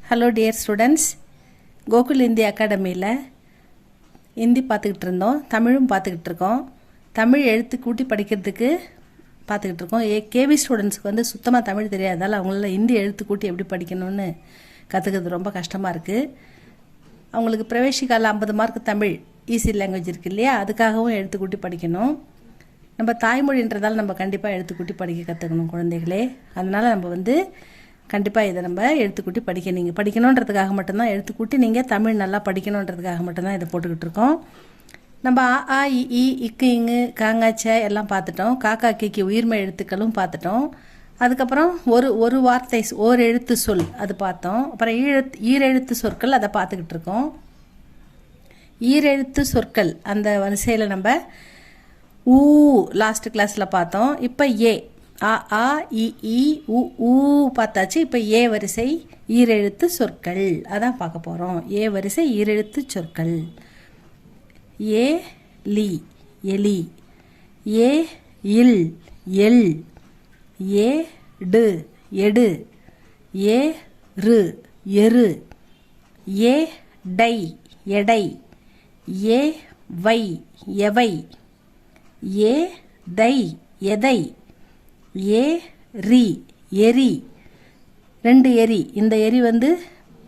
Hello dear students, Gokul Hindi அகாடமியில் ஹிந்தி பார்த்துக்கிட்டு இருந்தோம், தமிழும் பார்த்துக்கிட்டு இருக்கோம். தமிழ் எழுத்து கூட்டி படிக்கிறதுக்கு பார்த்துக்கிட்டு இருக்கோம். கேவி ஸ்டூடெண்ட்ஸுக்கு வந்து சுத்தமாக தமிழ் தெரியாதால் அவங்களால ஹிந்தி எழுத்து கூட்டி எப்படி படிக்கணும்னு கற்றுக்கிறது ரொம்ப கஷ்டமாக இருக்குது. அவங்களுக்கு பிரவேசிக்கால 50 மார்க் தமிழ் ஈஸி லாங்குவேஜ் இருக்குது இல்லையா, அதுக்காகவும் எழுத்து கூட்டி படிக்கணும். நம்ம தாய்மொழின்றதால் நம்ம கண்டிப்பாக எழுத்துக்கூட்டி படிக்க கற்றுக்கணும் குழந்தைகளே. அதனால் நம்ம வந்து கண்டிப்பாக இதை நம்ம எழுத்துக்கூட்டி நீங்கள் படிக்கணுன்றதுக்காக மட்டும்தான் எழுத்துக்கூட்டி நீங்கள் தமிழ் நல்லா படிக்கணுன்றதுக்காக மட்டும்தான் இதை போட்டுக்கிட்டு இருக்கோம். நம்ம ஆ இ இக்கு இங்கு காங்காச்ச எல்லாம் பார்த்துட்டோம். காக்கா கிக்கு உயிர்மை எழுத்துக்களும் பார்த்துட்டோம். அதுக்கப்புறம் ஒரு வார்த்தை ஓர் எழுத்து சொல் அது பார்த்தோம். அப்புறம் ஈரெழுத்து சொற்கள் அதை பார்த்துக்கிட்டு இருக்கோம். ஈரெழுத்து சொற்கள் அந்த வரிசையில் நம்ம ஊ லாஸ்ட் கிளாஸில் பார்த்தோம். இப்போ ஏ ஆ இ உ பார்த்தாச்சு. இப்போ ஏ வரிசை ஈரெழுத்து சொற்கள் அதான் பார்க்க போகிறோம். ஏ வரிசை ஈரெழுத்து சொற்கள். ஏ லி எலி, ஏ இல் எல், ஏ டு எடு, ஏ ரு எரு, ஏ டை எடை, ஏ வை எவை, ஏ தை எதை, ஏ ரி எரி 2 எரி. இந்த எரி வந்து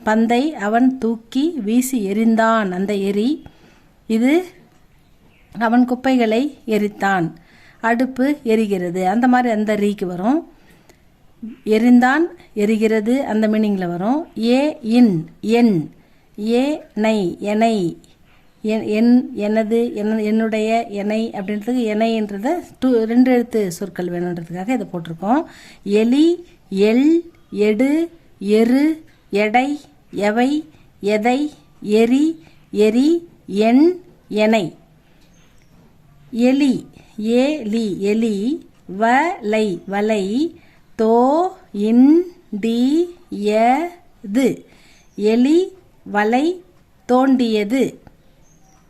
பந்தை அவன் தூக்கி வீசி எறிந்தான். அந்த எரி இது அவன் குப்பைகளை எரித்தான். அடுப்பு எரிகிறது, அந்த மாதிரி அந்த ரீக்கு வரும். எரிந்தான் எரிகிறது அந்த மீனிங்கில் வரும். ஏ இன் என், ஏ நை எனை, என் எனது என்னுடைய எனை அப்படின்றதுக்கு எனைன்றத 2 எழுத்து சொற்கள் வேணுன்றதுக்காக இதை போட்டிருக்கோம். எலி எல் எடு எரு எடை எவை எதை எரி எரி எண் எனை. எலி ஏ லி எலி, வலை வலை, தோ இன் டி யது எலி வலை தோண்டியது.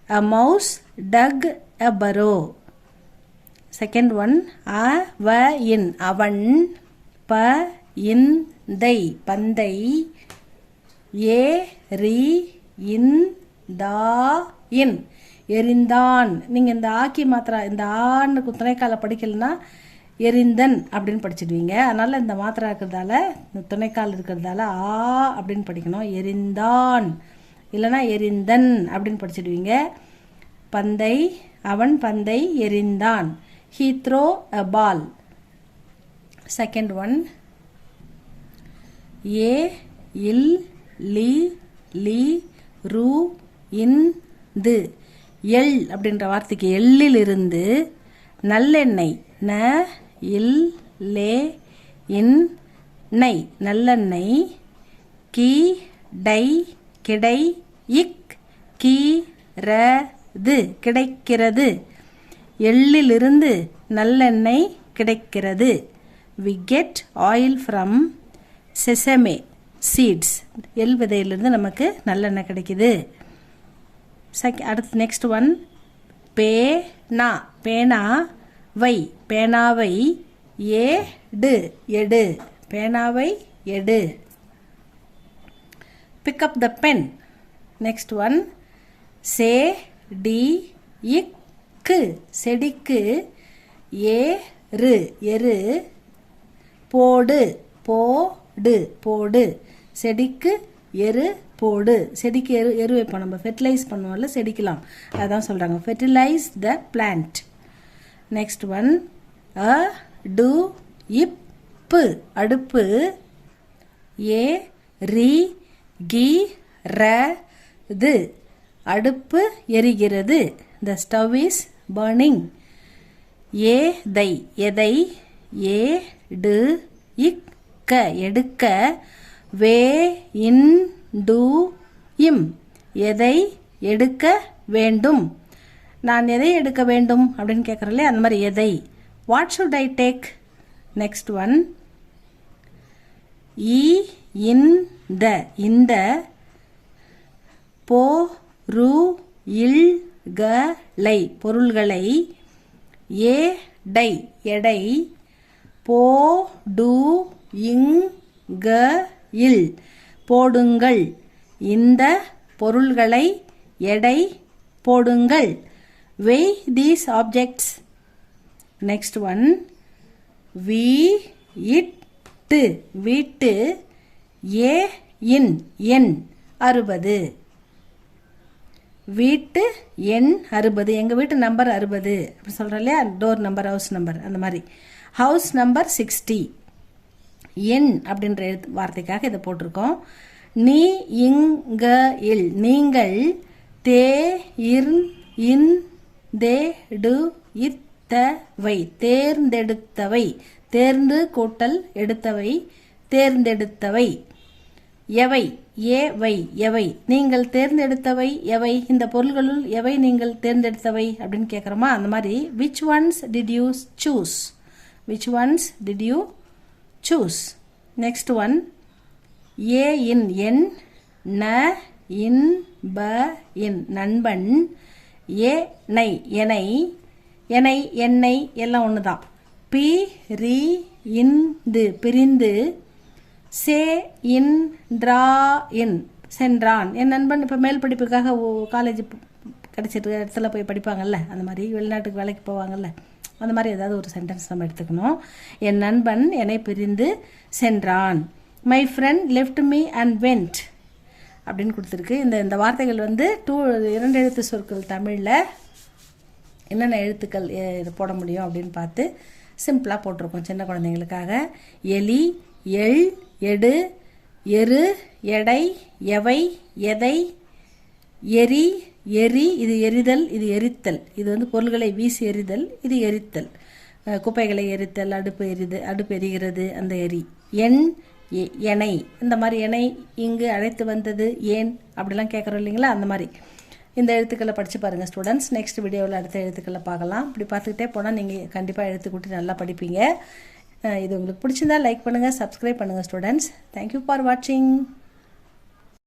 A mouse dug a burrow. Second one, in அவன், in தை பந்தை, in எரிந்தான். நீங்கள் இந்த ஆக்கி மாத்திரா இந்த ஆன்னு துணைக்கால படிக்கலைன்னா எரிந்தன் அப்படின்னு படிச்சிடுவீங்க. அதனால் இந்த மாத்திரா இருக்கிறதால இந்த துணைக்கால் இருக்கிறதால ஆ அப்படின்னு படிக்கணும். எரிந்தான் இல்லைனா எரிந்தன் அப்படின்னு படிச்சிடுவீங்க. பந்தை அவன் பந்தை எரிந்தான். He throw a ball. Second one, ஏ இல் லி லி ரு இன் து எள் அப்படின்ற வார்த்தைக்கு எள்ளிலிருந்து நல்லெண்ணெய் ந இல் லே இன் நை நல்லெண்ணெய், கி டை கிடை இக் கி ர து கிடைக்கிறது. எள்ளிலிருந்து நல்லெண்ணெய் கிடைக்கிறது. We get oil from sesame seeds. எள் விதையிலிருந்து நமக்கு நல்லெண்ணெய் கிடைக்குது. அடுத்து நெக்ஸ்ட் ஒன், பேனா பேனா வை பேனாவை ஏடு எடு பேனாவை எடு. Pick up the pen. Next one, say T இக்கு செடிக்கு ஏறு எரு, போடு போடு போடு செடிக்கு எரு போடு. செடிக்கு எரு வைப்போம் நம்ம, ஃபெர்டிலைஸ் பண்ணுவோம்ல செடிக்கலாம், அதான் சொல்கிறாங்க fertilise the plant. Next one, to இப்பு அடுப்பு, ஏ ரி கி ர து அடுப்பு எரிகிறது. The stove is burning. ஏ தை எதை, ஏ டு இக்க எடுக்க, வே இன் டு இம் எதை எடுக்க வேண்டும். நான் எதை எடுக்க வேண்டும் அப்படின்னு கேட்குறேன்ல, அந்த மாதிரி எதை. What should I take? Next one, இந்த போ ரு இல் லை பொருள்களை, ஏ டை எடை, போ டு இங் க இல் போடுங்கள். இந்த பொருள்களை எடை போடுங்கள். Weigh these objects. Next one. வீட்டு வீட்டு எண் 60. வீட்டு எண் 60. எங்கள் வீட்டு நம்பர் 60 அப்படி சொல்கிறோம் இல்லையா, டோர் நம்பர், ஹவுஸ் நம்பர், அந்த மாதிரி. House number 60. எண் அப்படின்ற வார்த்தைக்காக இதை போட்டிருக்கோம். நீ இங்க இல் நீங்கள் தே இர் இன் தே டு இத்தவை தேர்ந்தெடுத்தவை, தேர்ந்து கூட்டல் எடுத்தவை, தேர்ந்தெடுத்தவை. எவை ஏவை எவை நீங்கள் தேர்ந்தெடுத்தவை எவை, இந்த பொருள்களுள் எவை நீங்கள் தேர்ந்தெடுத்தவை அப்படின்னு கேட்குறோமா, அந்த மாதிரி. which ones did you choose, which ones did you choose. next one. ஏ இன் எண், ந இன் ப இன் நண்பன், ஏ நை எனை, எனை எண்ணெய் எல்லாம் ஒன்று தான். பி ரி இந்து பிரிந்து, சே இன் ட்ரா இன் சென்றான். என் நண்பன் இப்போ மேல் படிப்புக்காக காலேஜ் கிடச்சிட்டு இடத்துல போய் படிப்பாங்கல்ல, அந்த மாதிரி வெளிநாட்டுக்கு வேலைக்கு போவாங்கல்ல, அந்த மாதிரி ஏதாவது ஒரு சென்டென்ஸ் நம்ம எடுத்துக்கணும். என் நண்பன் என்னை பிரிந்து சென்றான். My friend left me and went அப்படின்னு கொடுத்துருக்கு. இந்த வார்த்தைகள் வந்து 2 எழுத்து சொற்கள் தமிழில் என்னென்ன எழுத்துக்கள் போட முடியும் அப்படின்னு பார்த்து சிம்பிளாக போட்டிருக்கோம் சின்ன குழந்தைங்களுக்காக. எலி, எள், எடு, எரு, எடை, எவை, எதை, எரி, எரி, இது எரிதல், இது எரித்தல். இது வந்து பொருள்களை வீசி எரிதல், இது எரித்தல். குப்பைகளை எரித்தல், அடுப்பு எரிகிறது, அந்த எரி. எண், எனை, இந்த மாதிரி எனை இங்கு அழைத்து வந்தது ஏன் அப்படிலாம் கேட்குறோம் இல்லைங்களா, அந்த மாதிரி. இந்த எழுத்துக்களை படித்து பாருங்கள் ஸ்டூடெண்ட்ஸ். நெக்ஸ்ட் வீடியோவில் அடுத்த எழுத்துக்களை பார்க்கலாம். இப்படி பார்த்துக்கிட்டே போனால் நீங்கள் கண்டிப்பாக எழுத்துக்கூட்டி நல்லா படிப்பீங்க. இது உங்களுக்கு பிடிச்சிருந்தா லைக் பண்ணுங்கள், சப்ஸ்கிரைப் பண்ணுங்கள் ஸ்டூடெண்ட்ஸ். தேங்க்யூ ஃபார் வாட்சிங்.